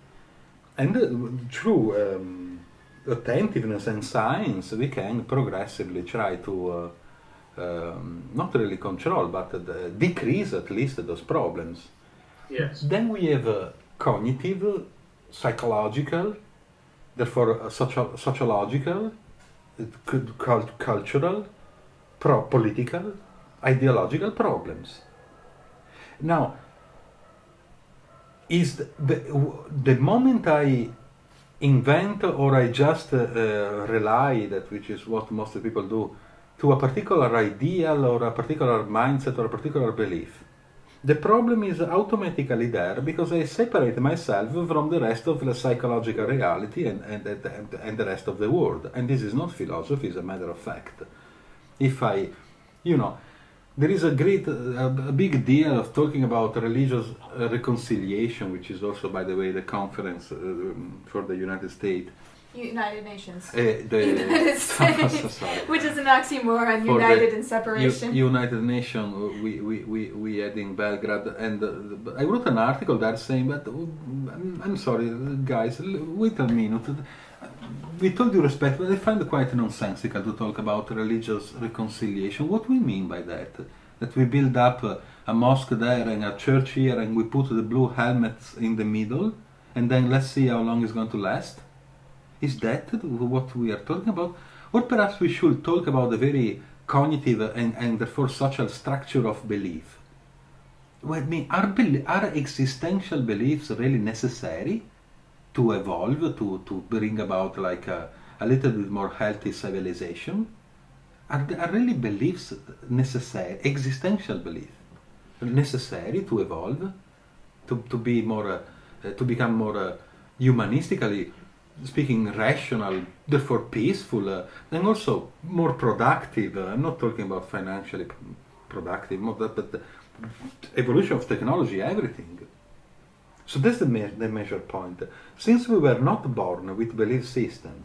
And through attentiveness and science, we can progressively try to not really control, but decrease at least those problems. Yes. Then we have cognitive, psychological, therefore sociological, cultural, political, ideological problems. Now, is the moment I invent or I just rely, that which is what most people do, to a particular ideal or a particular mindset or a particular belief, the problem is automatically there because I separate myself from the rest of the psychological reality and the rest of the world. And this is not philosophy, it's a matter of fact. If I, there is a big deal of talking about religious reconciliation, which is also, by the way, the conference for the United States. United Nations. United States, which is an oxymoron, for united in separation. United Nations we had in Belgrade, and I wrote an article there saying, but I'm sorry guys, wait a minute. With all due respect, but I find it quite nonsensical to talk about religious reconciliation. What do we mean by that? That we build up a mosque there and a church here and we put the blue helmets in the middle and then let's see how long it's going to last? Is that what we are talking about? Or perhaps we should talk about the very cognitive and therefore social structure of belief. Well, I mean, are existential beliefs really necessary to evolve, to bring about like a little bit more healthy civilization? Are really beliefs necessary, existential beliefs, necessary to evolve, to be more, to become more humanistically speaking, rational, therefore peaceful, and also more productive? I'm not talking about financially productive, more but the evolution of technology, everything. So that's the major point. Since we were not born with belief system,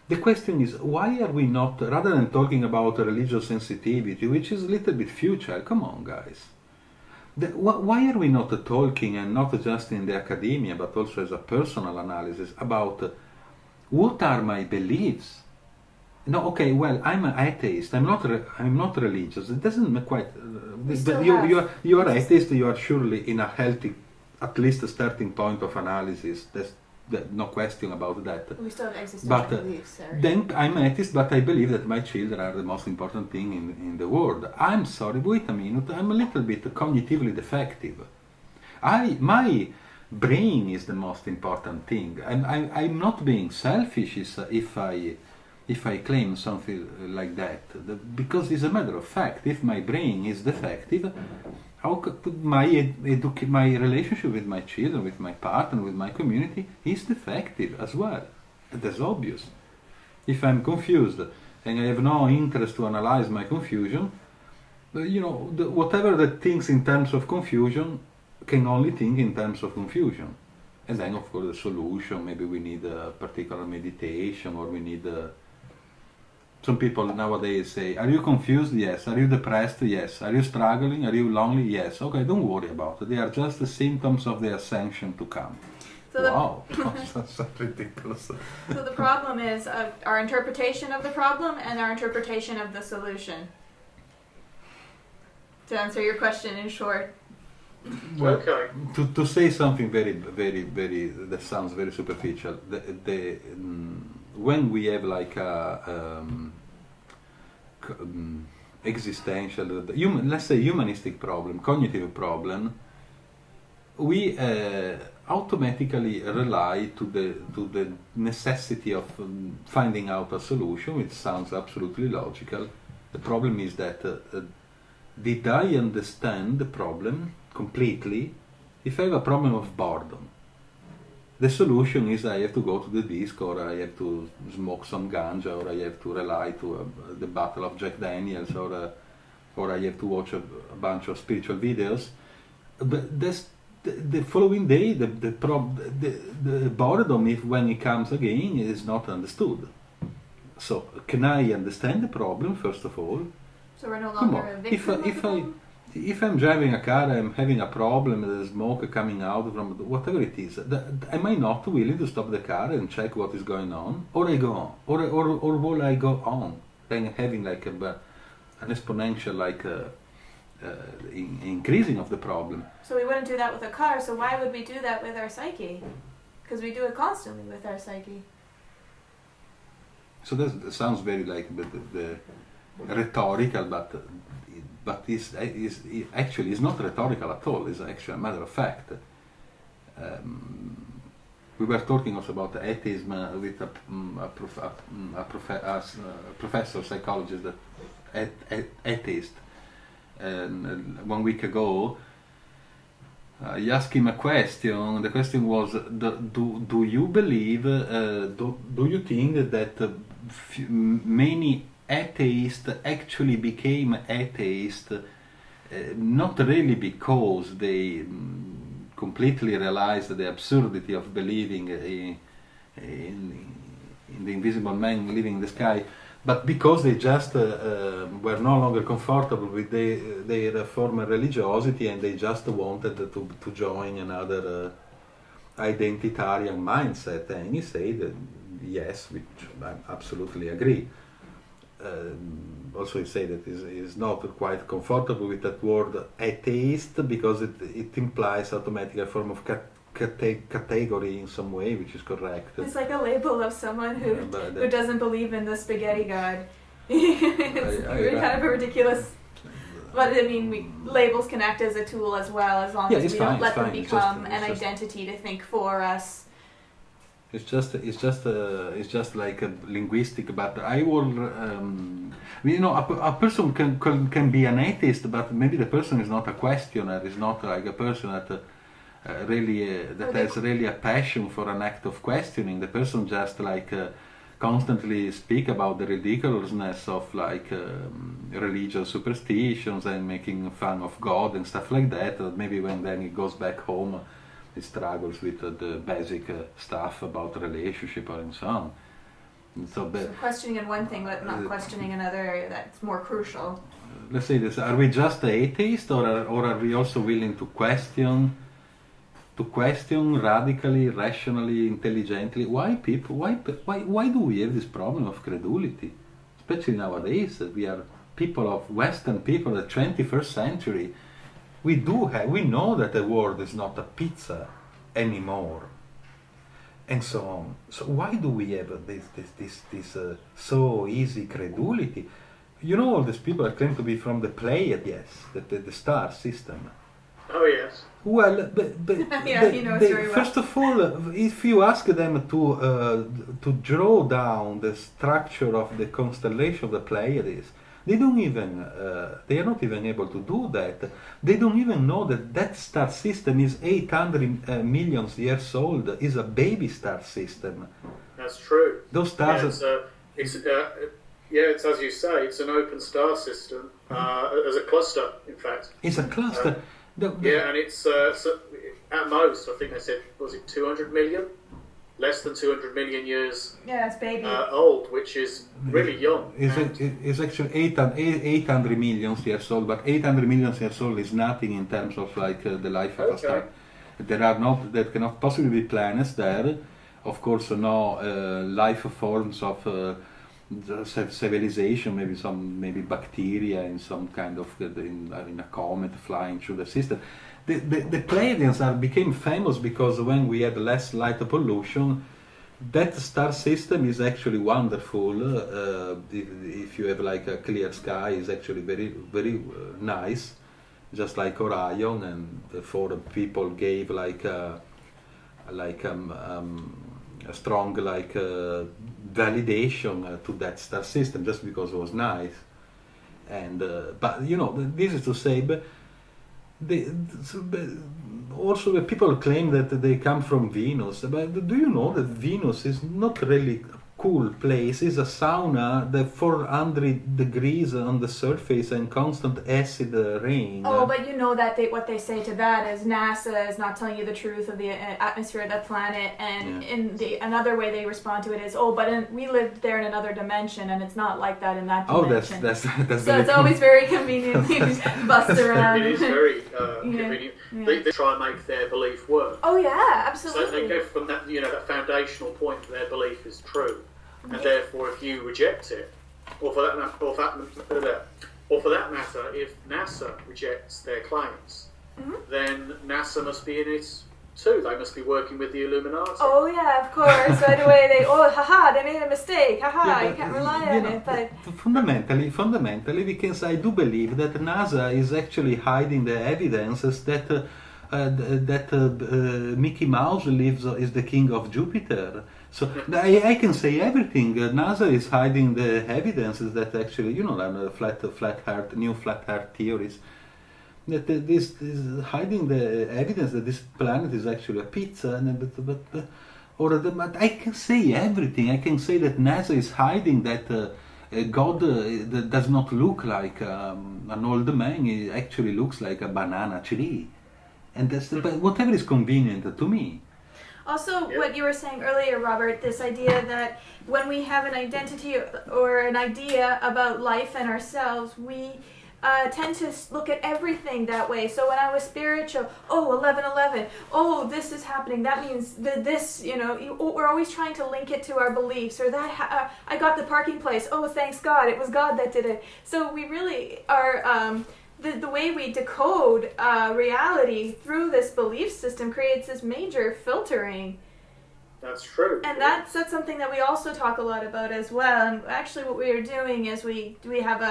the question is, why are we not, rather than talking about religious sensitivity, which is a little bit futile, come on guys, why are we not talking, and not just in the academia, but also as a personal analysis, about what are my beliefs? No, okay, well, I'm an atheist. I'm not religious. It doesn't quite. You are atheist. You are surely in a healthy, at least a starting point of analysis. There's no question about that. We still have existential beliefs. Sorry. Then I'm atheist, but I believe that my children are the most important thing in the world. I'm sorry, wait a minute. I'm a little bit cognitively defective. My brain is the most important thing. I'm not being selfish if I claim something like that, because it's a matter of fact. If my brain is defective, how could my relationship with my children, with my partner, with my community is defective as well? That's obvious. If I'm confused and I have no interest to analyze my confusion, whatever that thinks in terms of confusion can only think in terms of confusion. And then, of course, the solution, maybe we need a particular meditation, or we need some people nowadays say, are you confused? Yes. Are you depressed? Yes. Are you struggling? Are you lonely? Yes. Okay, don't worry about it. They are just the symptoms of the ascension to come. So wow, that's ridiculous. So the problem is our interpretation of the problem and our interpretation of the solution. To answer your question in short. Well, okay. To say something very, very, very, that sounds very superficial, when we have like a existential, let's say humanistic problem, cognitive problem, we automatically rely to the necessity of finding out a solution, which sounds absolutely logical. The problem is that did I understand the problem completely? If I have a problem of boredom, the solution is I have to go to the disc, or I have to smoke some ganja, or I have to rely to the Battle of Jack Daniels, or I have to watch a bunch of spiritual videos. But the following day, the boredom, when it comes again, is not understood. So can I understand the problem first of all? So we're no longer a victim of the problem? If I'm driving a car, I'm having a problem, there's smoke coming out from whatever it is, am I not willing to stop the car and check what is going on? Or I go on? Or will I go on? Then having like an exponential increasing of the problem. So we wouldn't do that with a car, so why would we do that with our psyche? Because we do it constantly with our psyche. So that sounds very like the rhetorical, but is actually is not rhetorical at all. It's actually a matter of fact. We were talking also about atheism with a professor psychologist, that atheist. 1 week ago, I asked him a question. The question was, do you believe, do you think that many atheists actually became atheists not really because they completely realized the absurdity of believing in the invisible man living in the sky, but because they just were no longer comfortable with their former religiosity, and they just wanted to join another identitarian mindset? And he said that yes, which I absolutely agree. Also he said that he's not quite comfortable with that word atheist, because it implies automatically a form of category in some way, which is correct. It's like a label of someone who doesn't believe in the spaghetti god. It's kind of a ridiculous But I mean, labels can act as a tool as well, as long as we don't let them become an identity to think for us. It's just like a linguistic. But I will, a person can be an atheist, but maybe the person is not a questioner. Is not like a person that has really a passion for an act of questioning. The person just like constantly speak about the ridiculousness of like religious superstitions and making fun of God and stuff like that. Maybe when then he goes back home, he struggles with the basic stuff about relationship and so on. And so questioning in one thing, but not questioning another area that's more crucial. Let's say this: are we just atheists, or are we also willing to question radically, rationally, intelligently? Why do we have this problem of credulity? Especially nowadays, we are people of Western people, the 21st century. We know that the world is not a pizza anymore, and so on. So why do we have this so easy credulity? You know, all these people that claim to be from the Pleiades, yes, the star system. Oh yes. Well, yeah, he knows very well. First of all, if you ask them to draw down the structure of the constellation of the Pleiades, they are not even able to do that. They don't even know that star system is 800 million years old. Is a baby star system. That's true. Those stars. It's as you say. It's an open star system as a cluster. In fact, it's a cluster. And it's at most, I think they said, was it 200 million? Less than 200 million years it's baby. Old, which is really young. It's actually 800 million years old, but 800 million years old is nothing in terms of like the life of a star. There cannot possibly be planets there. Of course, no life forms of civilization, maybe bacteria in some kind of in a comet flying through the system. The Pleiadians became famous because when we had less light pollution, that star system is actually wonderful. If you have like a clear sky, it's actually very very nice, just like Orion, and therefore people gave like a strong validation to that star system just because it was nice. And but this is to say, also the people claim that they come from Venus, but do you know that Venus is not really a cool place? It's a sauna, the 400 degrees on the surface and constant acid rain. Oh, but you know that what they say to that is NASA is not telling you the truth of the atmosphere of that planet, and another way they respond to it is, we lived there in another dimension, and it's not like that in that dimension. Oh, that's so it's always very convenient to bust around. It is very convenient. Yeah. They try and make their belief work. Oh yeah, absolutely. So they go from that, that foundational point that their belief is true, and therefore, if you reject it, or for that matter, if NASA rejects their claims, then NASA must be in it too. They must be working with the Illuminati. Oh yeah, of course. Right away they made a mistake. You can't rely on it. But fundamentally, we can say I do believe that NASA is actually hiding the evidences that Mickey Mouse is the king of Jupiter. So I can say everything. NASA is hiding the evidences that actually, new flat Earth theories. That this is hiding the evidence that this planet is actually a pizza. But I can say everything. I can say that NASA is hiding that God does not look like an old man. He actually looks like a banana tree, and whatever is convenient to me. Also, what you were saying earlier, Robert, this idea that when we have an identity or an idea about life and ourselves, we tend to look at everything that way. So when I was spiritual, 11:11, this is happening, that means this, we're always trying to link it to our beliefs, or that I got the parking place, thanks God, it was God that did it. So we really are... The way we decode reality through this belief system creates this major filtering. That's true. And that's something that we also talk a lot about as well. And actually what we are doing is we have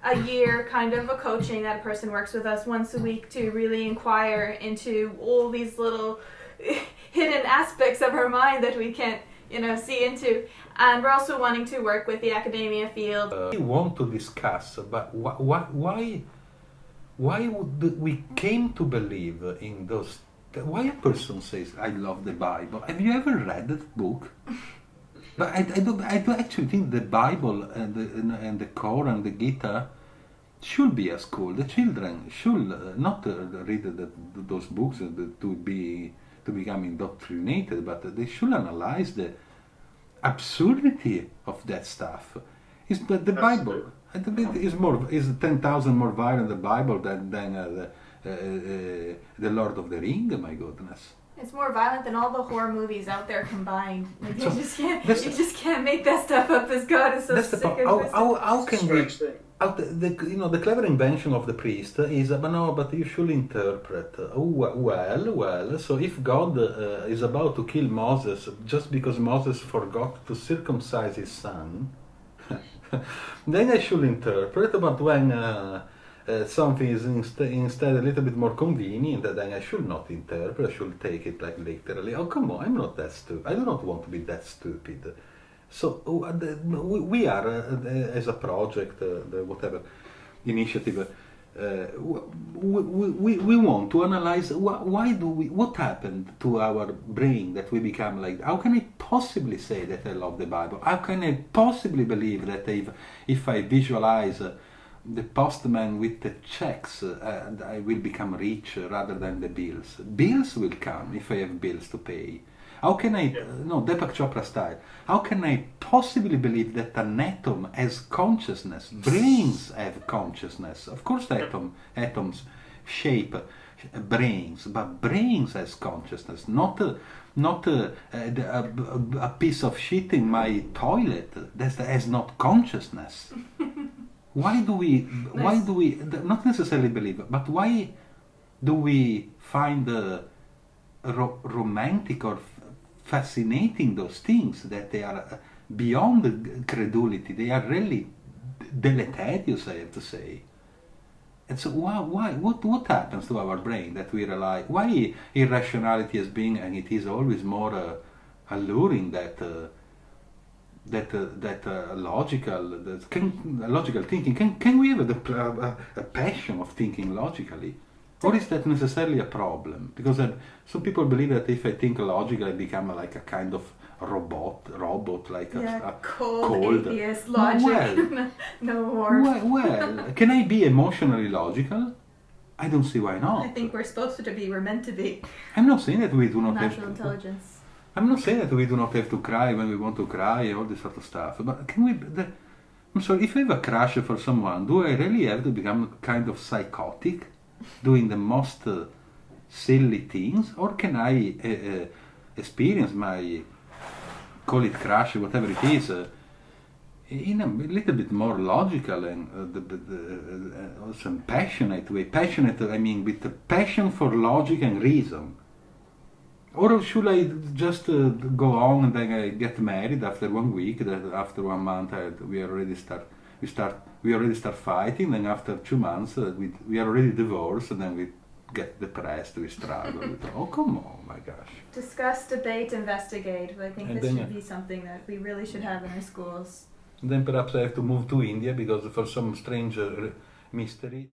a year kind of a coaching that a person works with us once a week to really inquire into all these little hidden aspects of our mind that we can't, see into. And we're also wanting to work with the academia field. We want to discuss, but why would we came to believe in those? Why a person says, "I love the Bible"? Have you ever read that book? But I don't actually think the Bible and the Quran, the Gita, should be at school. The children should not read those books to become indoctrinated, but they should analyze the absurdity of that stuff. The Bible is 10,000 more violent the Bible than the Lord of the Ring. My goodness. It's more violent than all the horror movies out there combined. Like you just can't make that stuff up, as God is so sick and twisted. How can we? The clever invention of the priest is, but you should interpret. Well. So if God is about to kill Moses just because Moses forgot to circumcise his son, then I should interpret. But when something is instead a little bit more convenient, then I should not interpret. I should take it like literally. Oh, come on, I'm not that stupid. I do not want to be that stupid. So we are, as a project, whatever initiative, we want to analyze what happened to our brain that we become like. How can I possibly say that I love the Bible? How can I possibly believe that if I visualize the postman with the checks, and I will become rich rather than the bills. Bills will come if I have bills to pay. How can I, Deepak Chopra style, how can I possibly believe that an atom has consciousness? Brains have consciousness. Of course atoms shape brains, but brains has consciousness, not a piece of shit in my toilet that has not consciousness. Why do we not necessarily believe, but why do we find romantic or fascinating those things that they are beyond credulity? They are really deleterious, I have to say. And so what happens to our brain that we realize? Why irrationality has been, and it is always more alluring that logical thinking. Can we have a passion of thinking logically, or is that necessarily a problem? Because some people believe that if I think logically, I become like a kind of robot, like a cold atheist logic. Well, no more. Well, can I be emotionally logical? I don't see why not. I think we're meant to be. I'm not saying that we do not natural intelligence. I'm not saying that we do not have to cry when we want to cry, all this sort of stuff. But can we? I'm sorry, if I have a crush for someone, do I really have to become kind of psychotic, doing the most silly things, or can I experience my, call it crush, whatever it is, in a little bit more logical and also passionate way? Passionate, I mean, with the passion for logic and reason. Or should I just go on and then I get married after 1 week? That after 1 month we already start fighting. Then after 2 months we are already divorced, and then we get depressed. We struggle. Oh, come on, my gosh! Discuss, debate, investigate. I think this should be something that we really should have in our schools. Then perhaps I have to move to India because for some strange mystery.